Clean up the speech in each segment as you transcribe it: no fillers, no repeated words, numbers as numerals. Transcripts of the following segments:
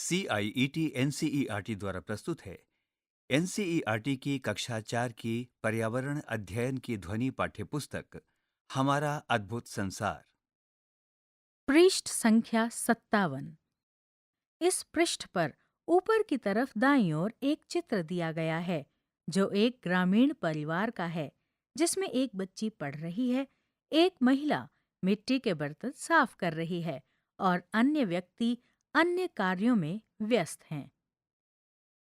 CIET NCERT द्वारा प्रस्तुत है। NCERT की कक्षा 4 की पर्यावरण अध्ययन की ध्वनि पाठ्यपुस्तक हमारा अद्भुत संसार। पृष्ठ संख्या 57। इस पृष्ठ पर ऊपर की तरफ दाईं ओर एक चित्र दिया गया है जो एक ग्रामीण परिवार का है, जिसमें एक बच्ची पढ़ रही है, एक महिला मिट्टी के बर्तन साफ कर रही है और अन्य व्यक्ति अन्य कार्यों में व्यस्त हैं।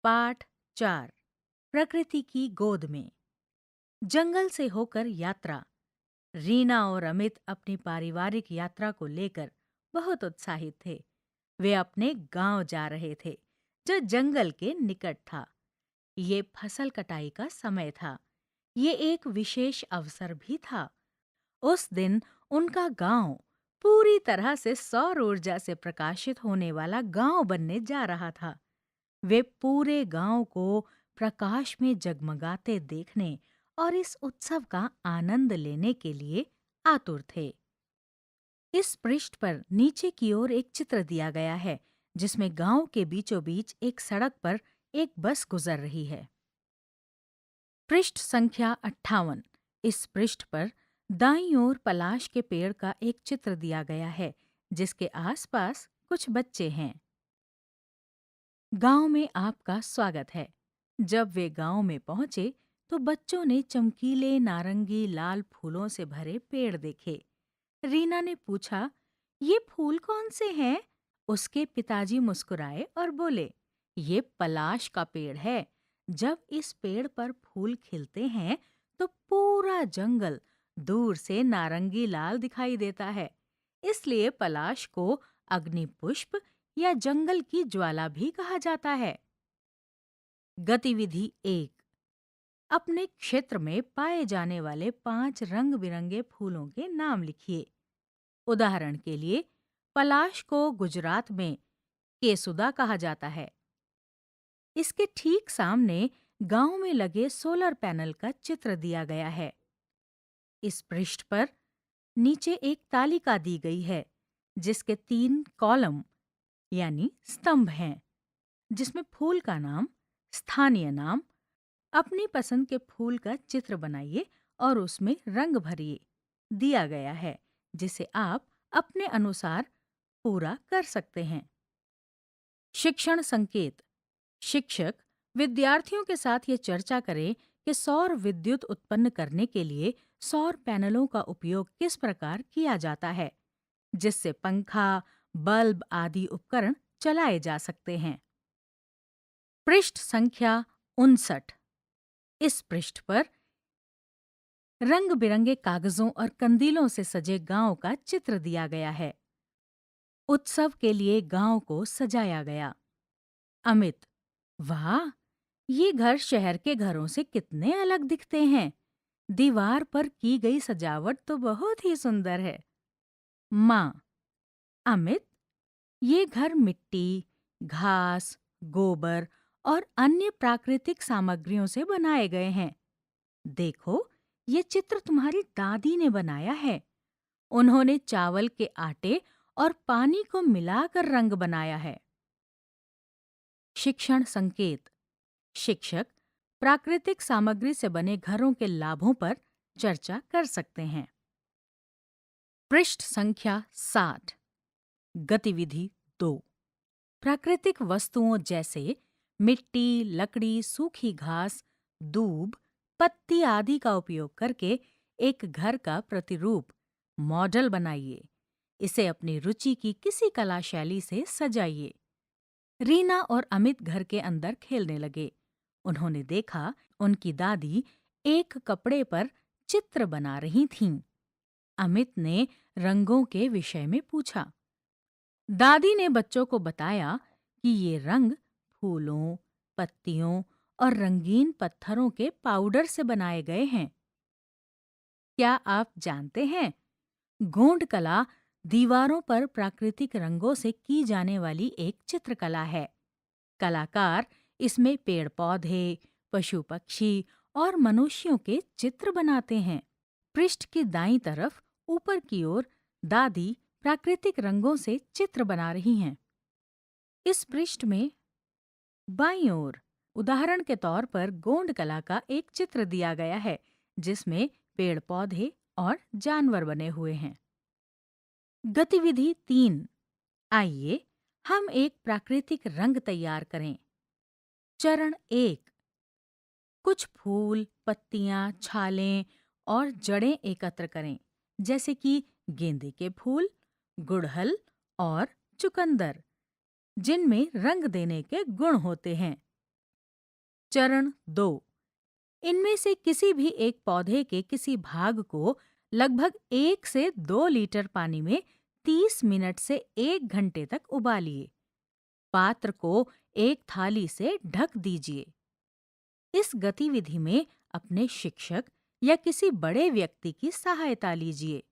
पाठ 4। प्रकृति की गोद में। जंगल से होकर यात्रा। रीना और अमित अपनी पारिवारिक यात्रा को लेकर बहुत उत्साहित थे। वे अपने गांव जा रहे थे, जो जंगल के निकट था। ये फसल कटाई का समय था। ये एक विशेष अवसर भी था। उस दिन उनका गांव पूरी तरह से सौर ऊर्जा से प्रकाशित होने वाला गांव बनने जा रहा था। वे पूरे गांव को प्रकाश में जगमगाते देखने और इस उत्सव का आनंद लेने के लिए आतुर थे। इस पृष्ठ पर नीचे की ओर एक चित्र दिया गया है, जिसमें गांव के बीचों बीच एक सड़क पर एक बस गुजर रही है। पृष्ठ संख्या 58। इस पृष्ठ पर दाईं ओर पलाश के पेड़ का एक चित्र दिया गया है, जिसके आसपास कुछ बच्चे हैं। गांव में आपका स्वागत है। जब वे गांव में पहुंचे तो बच्चों ने चमकीले नारंगी लाल फूलों से भरे पेड़ देखे। रीना ने पूछा, ये फूल कौन से हैं? उसके पिताजी मुस्कुराए और बोले, ये पलाश का पेड़ है। जब इस पेड़ पर फूल खिलते हैं तो पूरा जंगल दूर से नारंगी लाल दिखाई देता है। इसलिए पलाश को अग्नि पुष्प या जंगल की ज्वाला भी कहा जाता है। गतिविधि 1। अपने क्षेत्र में पाए जाने वाले 5 रंग बिरंगे फूलों के नाम लिखिए। उदाहरण के लिए, पलाश को गुजरात में केसुदा कहा जाता है। इसके ठीक सामने गांव में लगे सोलर पैनल का चित्र दिया गया है। इस पृष्ठ पर नीचे एक तालिका दी गई है, जिसके 3 कॉलम यानी स्तंभ हैं, जिसमें फूल का नाम, स्थानीय नाम, अपनी पसंद के फूल का चित्र बनाइए और उसमें रंग भरिए दिया गया है, जिसे आप अपने अनुसार पूरा कर सकते हैं। शिक्षण संकेत। शिक्षक विद्यार्थियों के साथ ये चर्चा करें कि सौर विद्युत उत्पन्न करने के लिए सौर पैनलों का उपयोग किस प्रकार किया जाता है, जिससे पंखा, बल्ब आदि उपकरण चलाए जा सकते हैं। पृष्ठ संख्या 59। इस पृष्ठ पर रंग बिरंगे कागजों और कंदीलों से सजे गांव का चित्र दिया गया है। उत्सव के लिए गांव को सजाया गया। अमित, वाह! ये घर शहर के घरों से कितने अलग दिखते हैं। दीवार पर की गई सजावट तो बहुत ही सुंदर है। माँ, अमित, ये घर मिट्टी, घास, गोबर और अन्य प्राकृतिक सामग्रियों से बनाए गए हैं। देखो, ये चित्र तुम्हारी दादी ने बनाया है। उन्होंने चावल के आटे और पानी को मिलाकर रंग बनाया है। शिक्षण संकेत। शिक्षक प्राकृतिक सामग्री से बने घरों के लाभों पर चर्चा कर सकते हैं। पृष्ठ संख्या 60। गतिविधि 2। प्राकृतिक वस्तुओं जैसे मिट्टी, लकड़ी, सूखी घास, दूब, पत्ती आदि का उपयोग करके एक घर का प्रतिरूप, मॉडल बनाइए। इसे अपनी रुचि की किसी कला शैली से सजाइए। रीना और अमित घर के अंदर खेलने लगे। उन्होंने देखा उनकी दादी एक कपड़े पर चित्र बना रही थीं। अमित ने रंगों के विषय में पूछा। दादी ने बच्चों को बताया कि ये रंग फूलों, पत्तियों और रंगीन पत्थरों के पाउडर से बनाए गए हैं। क्या आप जानते हैं, गोंड कला दीवारों पर प्राकृतिक रंगों से की जाने वाली एक चित्रकला है। कलाकार इसमें पेड़ पौधे, पशु पक्षी और मनुष्यों के चित्र बनाते हैं। पृष्ठ की दाईं तरफ ऊपर की ओर दादी प्राकृतिक रंगों से चित्र बना रही हैं। इस पृष्ठ में बाईं ओर उदाहरण के तौर पर गोंड कला का एक चित्र दिया गया है जिसमें पेड़ पौधे और जानवर बने हुए हैं। गतिविधि 3। आइए हम एक प्राकृतिक रंग तैयार करें। चरण 1। कुछ फूल, पत्तियां, छालें और जड़ें एकत्र करें, जैसे कि गेंदे के फूल, गुड़हल और चुकंदर, जिनमें रंग देने के गुण होते हैं। चरण 2। इनमें से किसी भी एक पौधे के किसी भाग को लगभग 1 से 2 लीटर पानी में 30 मिनट से 1 घंटे तक उबालिए। पात्र को एक थाली से ढक दीजिए। इस गतिविधि में अपने शिक्षक या किसी बड़े व्यक्ति की सहायता लीजिए।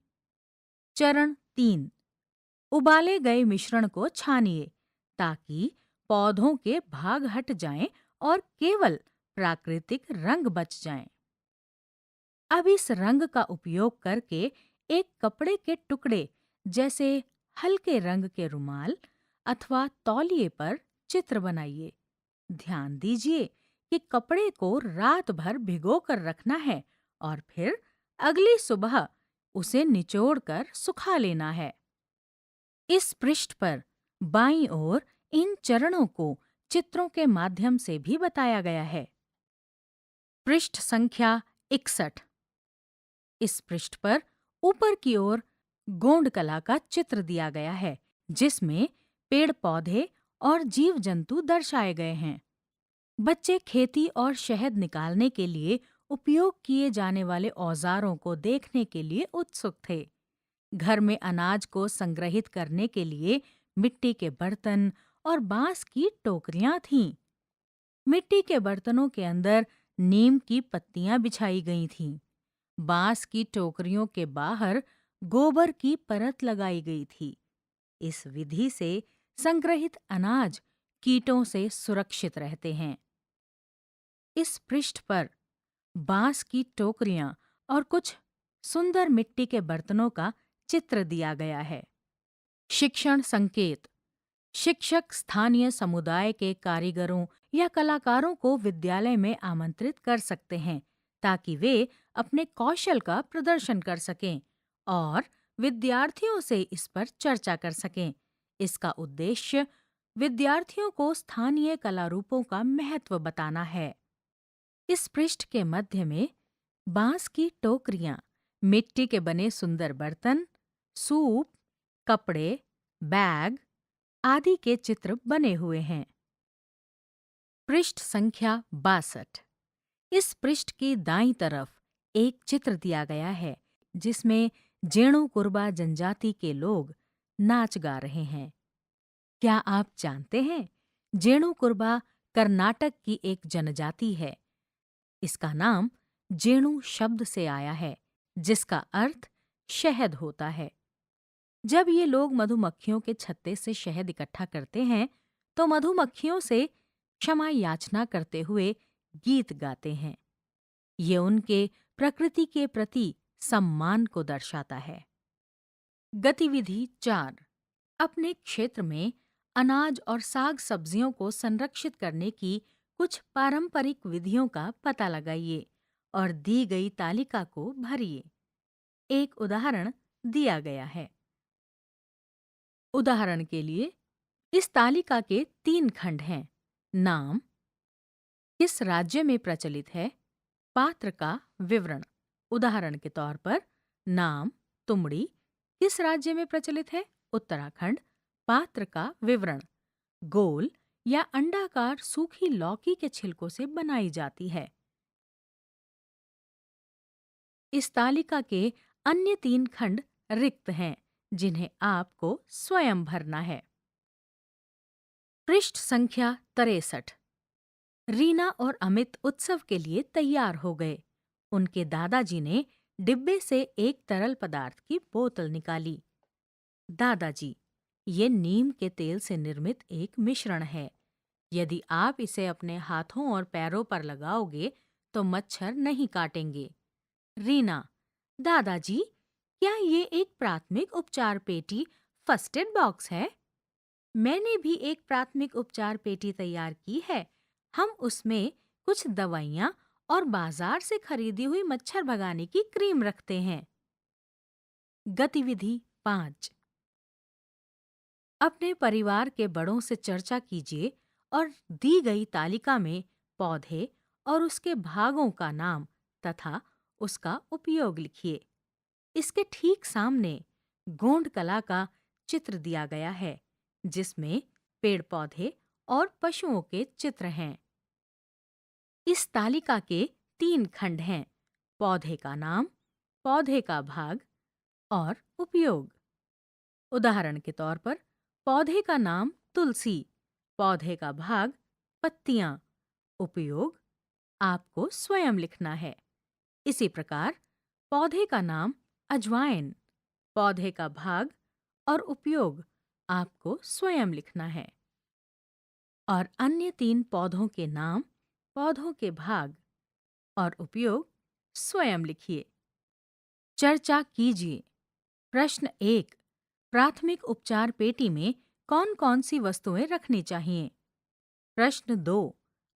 चरण 3। उबाले गए मिश्रण को छानिए ताकि पौधों के भाग हट जाएं और केवल प्राकृतिक रंग बच जाएं। अब इस रंग का उपयोग करके एक कपड़े के टुकड़े जैसे हल्के रंग के रुमाल अथवा तौलिए पर चित्र बनाइए। ध्यान दीजिए कि कपड़े को रात भर भिगो कर रखना है और फिर अगली सुबह उसे निचोड़कर सुखा लेना है। इस पृष्ठ पर बाईं ओर इन चरणों को चित्रों के माध्यम से भी बताया गया है। पृष्ठ संख्या 61। इस पृष्ठ पर ऊपर की ओर गोंड कला का चित्र दिया गया है जिसमें पेड़ पौधे और जीव जंतु दर्शाए गए हैं। बच्चे खेती और शहद निकालने के लिए उपयोग किए जाने वाले औजारों को देखने के लिए उत्सुक थे। घर में अनाज को संग्रहित करने के लिए मिट्टी के बर्तन और बांस की टोकरियां थीं। मिट्टी के बर्तनों के अंदर नीम की पत्तियां बिछाई गई थीं। बांस की टोकरियों के बाहर गोबर की परत लगाई गई थी। इस विधि से संग्रहित अनाज कीटों से सुरक्षित रहते हैं। इस पृष्ठ पर बांस की टोकरियां और कुछ सुंदर मिट्टी के बर्तनों का चित्र दिया गया है। शिक्षण संकेत। शिक्षक स्थानीय समुदाय के कारीगरों या कलाकारों को विद्यालय में आमंत्रित कर सकते हैं ताकि वे अपने कौशल का प्रदर्शन कर सकें और विद्यार्थियों से इस पर चर्चा कर सकें। इसका उद्देश्य विद्यार्थियों को स्थानीय कला रूपों का महत्व बताना है। इस पृष्ठ के मध्य में बांस की टोकरियां, मिट्टी के बने सुंदर बर्तन, सूप, कपड़े, बैग आदि के चित्र बने हुए हैं। पृष्ठ संख्या 62। इस पृष्ठ की दाईं तरफ एक चित्र दिया गया है जिसमें जेणु कुरबा जनजाति के लोग नाच गा रहे हैं। क्या आप जानते हैं जेणु कुरबा कर्नाटक की एक जनजाति है। इसका नाम जेणु शब्द से आया है जिसका अर्थ शहद होता है। जब ये लोग मधुमक्खियों के छत्ते से शहद इकट्ठा करते हैं तो मधुमक्खियों से क्षमा याचना करते हुए गीत गाते हैं। ये उनके प्रकृति के प्रति सम्मान को दर्शाता है। गतिविधि 4। अपने क्षेत्र में अनाज और साग सब्जियों को संरक्षित करने की कुछ पारंपरिक विधियों का पता लगाइए और दी गई तालिका को भरिए। एक उदाहरण दिया गया है। उदाहरण के लिए इस तालिका के 3 खंड हैं। नाम, किस राज्य में प्रचलित है, पात्र का विवरण। उदाहरण के तौर पर नाम तुमड़ी किस राज्य में प्रचलित है, उत्तराखंड। पात्र का विवरण, गोल या अंडाकार सूखी लौकी के छिलकों से बनाई जाती है। इस तालिका के अन्य 3 खंड रिक्त हैं जिन्हें आपको स्वयं भरना है। पृष्ठ संख्या 63। रीना और अमित उत्सव के लिए तैयार हो गए। उनके दादाजी ने डिब्बे से एक तरल पदार्थ की बोतल निकाली। दादाजी, ये नीम के तेल से निर्मित एक मिश्रण है। यदि आप इसे अपने हाथों और पैरों पर लगाओगे तो मच्छर नहीं काटेंगे। रीना, दादाजी, क्या ये एक प्राथमिक उपचार पेटी फर्स्ट एड बॉक्स है? मैंने भी एक प्राथमिक उपचार पेटी तैयार की है। हम उसमें कुछ दवाइयाँ और बाजार से खरीदी हुई मच्छर भगाने की क्रीम रखते हैं। गतिविधि 5। अपने परिवार के बड़ों से चर्चा कीजिए और दी गई तालिका में पौधे और उसके भागों का नाम तथा उसका उपयोग लिखिए। इसके ठीक सामने गोंड कला का चित्र दिया गया है, जिसमें पेड़ पौधे और पशुओं के चित्र हैं। इस तालिका के 3 खंड हैं: पौधे का नाम, पौधे का भाग और उपयोग। उदाहरण के तौर पर, पौधे का नाम तुलसी, पौधे का भाग पत्तियां, उपयोग आपको स्वयं लिखना है। इसी प्रकार, पौधे का नाम अजवाइन, पौधे का भाग और उपयोग आपको स्वयं लिखना है। और अन्य 3 पौधों के नाम, पौधों के भाग और उपयोग स्वयं लिखिए। चर्चा कीजिए। प्रश्न 1। प्राथमिक उपचार पेटी में कौन-कौन सी वस्तुएं रखनी चाहिए? प्रश्न 2।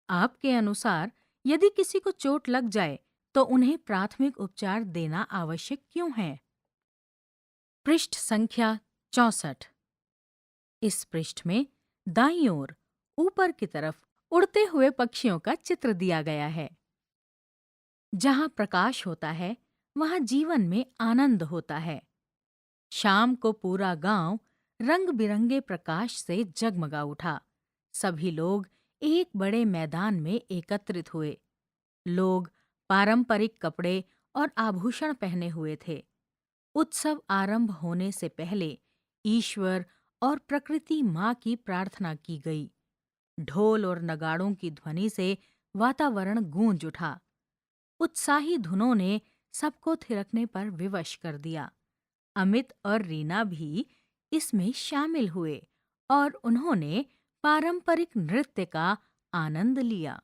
आपके अनुसार यदि किसी को चोट लग जाए तो उन्हें प्राथमिक उपचार देना आवश्यक क्यों है? पृष्ठ संख्या 64। इस पृष्ठ में दाईं ओर ऊपर की तरफ उड़ते हुए पक्षियों का चित्र दिया गया है। जहाँ प्रकाश होता है, वहाँ जीवन में आनंद होता है। शाम को पूरा गांव रंग बिरंगे प्रकाश से जगमगा उठा। सभी लोग एक बड़े मैदान में एकत्रित हुए। लोग पारंपरिक कपड़े और आभूषण पहने हुए थे। उत्सव आरंभ होने से पहले ईश्वर और प्रकृति माँ की प्रार्थना की गई। ढोल और नगाड़ों की ध्वनि से वातावरण गूंज उठा। उत्साही धुनों ने सबको थिरकने पर विवश कर दिया। अमित और रीना भी इसमें शामिल हुए और उन्होंने पारंपरिक नृत्य का आनंद लिया।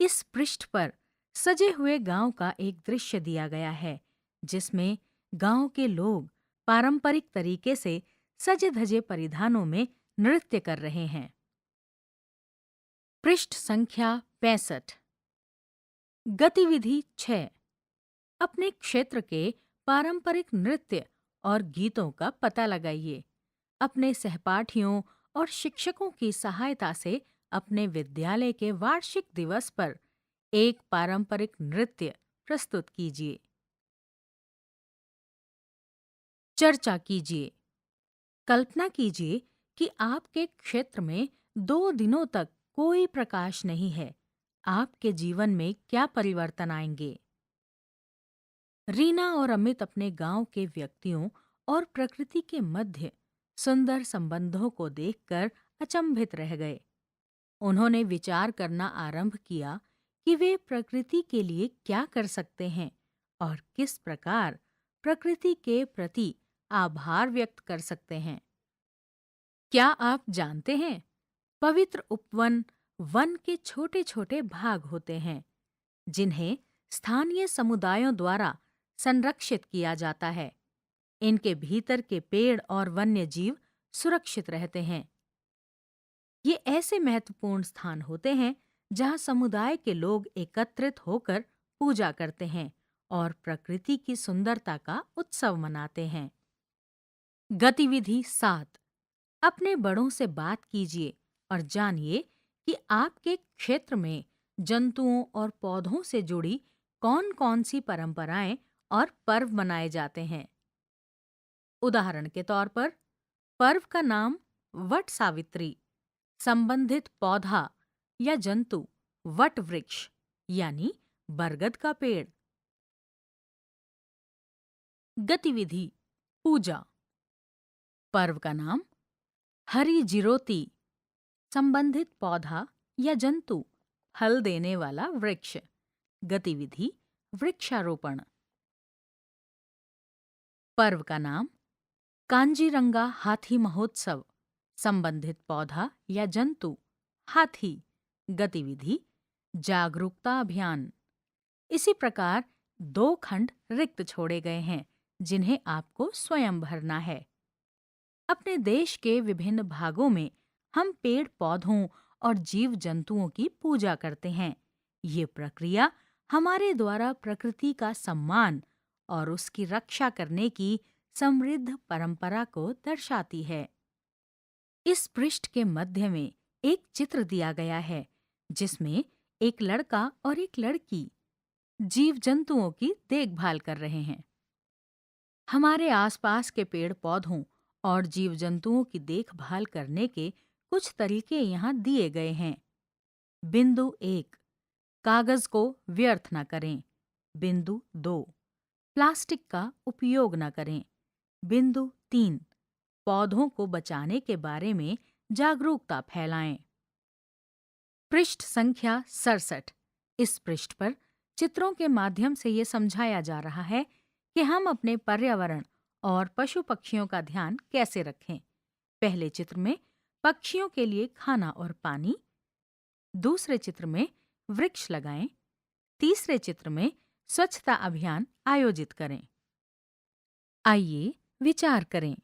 इस पृष्ठ पर सजे हुए गांव का एक दृश्य दिया गया है, जिसमें गांव के लोग पारंपरिक तरीके से सजे धजे परिधानों में नृत्य कर रहे हैं। पृष्ठ संख्या 65। गतिविधि 6। अपने क्षेत्र के पारंपरिक नृत्य और गीतों का पता लगाइए। अपने सहपाठियों और शिक्षकों की सहायता से अपने विद्यालय के वार्षिक दिवस पर एक पारंपरिक नृत्य प्रस्तुत कीजिए। चर्चा कीजिए। कल्पना कीजिए कि आपके क्षेत्र में 2 दिनों तक कोई प्रकाश नहीं है। आपके जीवन में क्या परिवर्तन आएंगे? रीना और अमित अपने गांव के व्यक्तियों और प्रकृति के मध्य सुंदर संबंधों को देखकर अचंभित रह गए। उन्होंने विचार करना आरंभ किया कि वे प्रकृति के लिए क्या कर सकते हैं और किस प्रकार प्रकृति के प्रति आभार व्यक्त कर सकते हैं। क्या आप जानते हैं, पवित्र उपवन वन के छोटे छोटे भाग होते हैं, जिन्हें स्थानीय समुदायों द्वारा संरक्षित किया जाता है। इनके भीतर के पेड़ और वन्य जीव सुरक्षित रहते हैं। ये ऐसे महत्वपूर्ण स्थान होते हैं जहां समुदाय के लोग एकत्रित होकर पूजा करते हैं और प्रकृति की सुंदरता का उत्सव मनाते हैं। गतिविधि 7। अपने बड़ों से बात कीजिए और जानिए कि आपके क्षेत्र में जंतुओं और पौधों से जुड़ी कौन-कौन सी परंपराएं और पर्व मनाए जाते हैं। उदाहरण के तौर पर, पर्व का नाम वट सावित्री, संबंधित पौधा या जंतु वट वृक्ष यानी बरगद का पेड़। गतिविधि पूजा। पर्व का नाम हरी जिरोती, संबंधित पौधा या जंतु फल देने वाला वृक्ष। गतिविधि वृक्षारोपण। पर्व का नाम कांजीरंगा हाथी महोत्सव, संबंधित पौधा या जंतु हाथी। गतिविधि जागरूकता अभियान। इसी प्रकार 2 खंड रिक्त छोड़े गए हैं, जिन्हें आपको स्वयं भरना है। अपने देश के विभिन्न भागों में हम पेड़ पौधों और जीव जंतुओं की पूजा करते हैं। ये प्रक्रिया हमारे द्वारा प्रकृति का सम्मान और उसकी रक्षा करने की समृद्ध परंपरा को दर्शाती है। इस पृष्ठ के मध्य में एक चित्र दिया गया है जिसमें एक लड़का और एक लड़की जीव जंतुओं की देखभाल कर रहे हैं। हमारे आसपास के पेड़ पौधों और जीव जंतुओं की देखभाल करने के कुछ तरीके यहाँ दिए गए हैं। बिंदु 1, कागज को व्यर्थ न करें। बिंदु 2, प्लास्टिक का उपयोग न करें। बिंदु 3, पौधों को बचाने के बारे में जागरूकता फैलाएं। पृष्ठ संख्या 67। इस पृष्ठ पर चित्रों के माध्यम से ये समझाया जा रहा है कि हम अपने पर्यावरण और पशु पक्षियों का ध्यान कैसे रखें। पहले चित्र में पक्षियों के लिए खाना और पानी, दूसरे चित्र में वृक्ष लगाएं, तीसरे चित्र में स्वच्छता अभियान आयोजित करें। आइए विचार करें,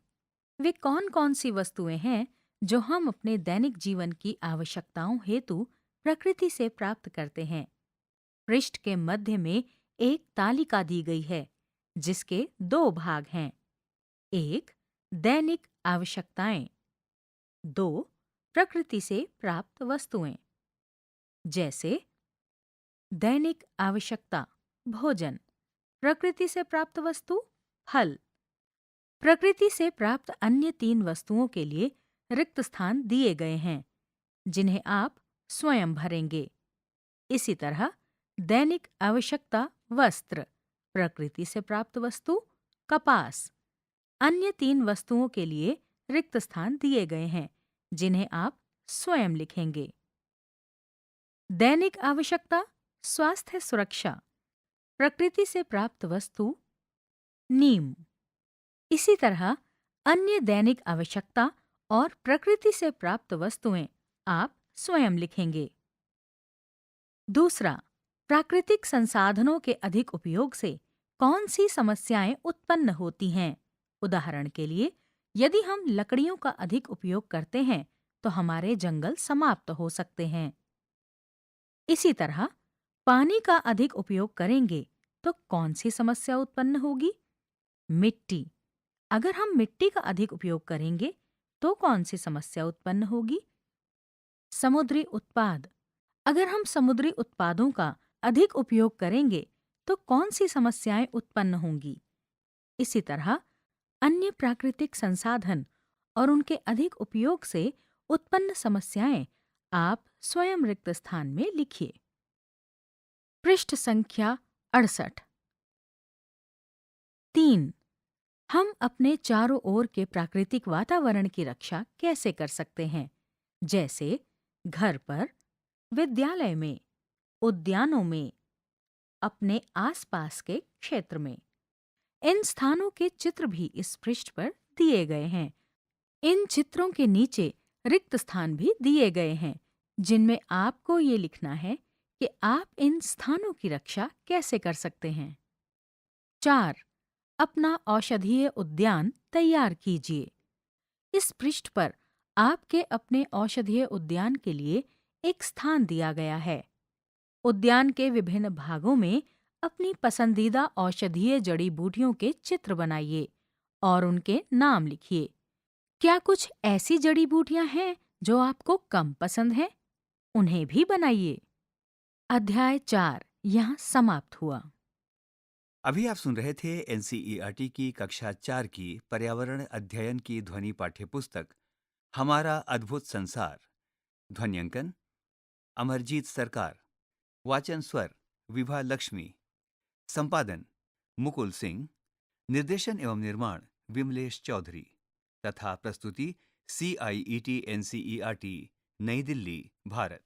वे कौन कौन सी वस्तुएं हैं जो हम अपने दैनिक जीवन की आवश्यकताओं हेतु प्रकृति से प्राप्त करते हैं। पृष्ठ के मध्य में एक तालिका दी गई है जिसके 2 भाग हैं। 1, दैनिक आवश्यकताएं। 2, प्रकृति से प्राप्त वस्तुएं। जैसे दैनिक आवश्यकता भोजन, प्रकृति से प्राप्त वस्तु फल। प्रकृति से प्राप्त अन्य 3 वस्तुओं के लिए रिक्त स्थान दिए गए हैं जिन्हें आप स्वयं भरेंगे। इसी तरह दैनिक आवश्यकता वस्त्र, प्रकृति से प्राप्त वस्तु कपास। अन्य 3 वस्तुओं के लिए रिक्त स्थान दिए गए हैं जिन्हें आप स्वयं लिखेंगे। दैनिक आवश्यकता स्वास्थ्य सुरक्षा, प्रकृति से प्राप्त वस्तु नीम। इसी तरह अन्य दैनिक आवश्यकता और प्रकृति से प्राप्त वस्तुएं आप स्वयं लिखेंगे। दूसरा, प्राकृतिक संसाधनों के अधिक उपयोग से कौन सी समस्याएं उत्पन्न होती हैं। उदाहरण के लिए, यदि हम लकड़ियों का अधिक उपयोग करते हैं तो हमारे जंगल समाप्त हो सकते हैं। इसी तरह पानी का अधिक उपयोग करेंगे तो कौन सी समस्या उत्पन्न होगी। मिट्टी, अगर हम मिट्टी का अधिक उपयोग करेंगे तो कौन सी समस्या उत्पन्न होगी। समुद्री उत्पाद, अगर हम समुद्री उत्पादों का अधिक उपयोग करेंगे तो कौन सी समस्याएं उत्पन्न होंगी। इसी तरह अन्य प्राकृतिक संसाधन और उनके अधिक उपयोग से उत्पन्न समस्याएं आप स्वयं रिक्त स्थान में लिखिए। पृष्ठ संख्या 68। 3, हम अपने चारों ओर के प्राकृतिक वातावरण की रक्षा कैसे कर सकते हैं। जैसे घर पर, विद्यालय में, उद्यानों में, अपने आसपास के क्षेत्र में। इन स्थानों के चित्र भी इस पृष्ठ पर दिए गए हैं। इन चित्रों के नीचे रिक्त स्थान भी दिए गए हैं जिनमें आपको ये लिखना है कि आप इन स्थानों की रक्षा कैसे कर सकते हैं। 4, अपना औषधीय उद्यान तैयार कीजिए। इस पृष्ठ पर आपके अपने औषधीय उद्यान के लिए एक स्थान दिया गया है। उद्यान के विभिन्न भागों में अपनी पसंदीदा औषधीय जड़ी बूटियों के चित्र बनाइए और उनके नाम लिखिए। क्या कुछ ऐसी जड़ी बूटियां हैं जो आपको कम पसंद हैं? उन्हें भी बनाइए। अध्याय 4 यहाँ समाप्त हुआ। अभी आप सुन रहे थे एनसीईआरटी की कक्षा 4 की पर्यावरण अध्ययन की ध्वनि पाठ्यपुस्तक हमारा अद्भुत संसार। ध्वन्यांकन अमरजीत सरकार। वाचन स्वर विभा लक्ष्मी। संपादन मुकुल सिंह। निर्देशन एवं निर्माण विमलेश चौधरी। तथा प्रस्तुति CIET NCERT नई दिल्ली, भारत।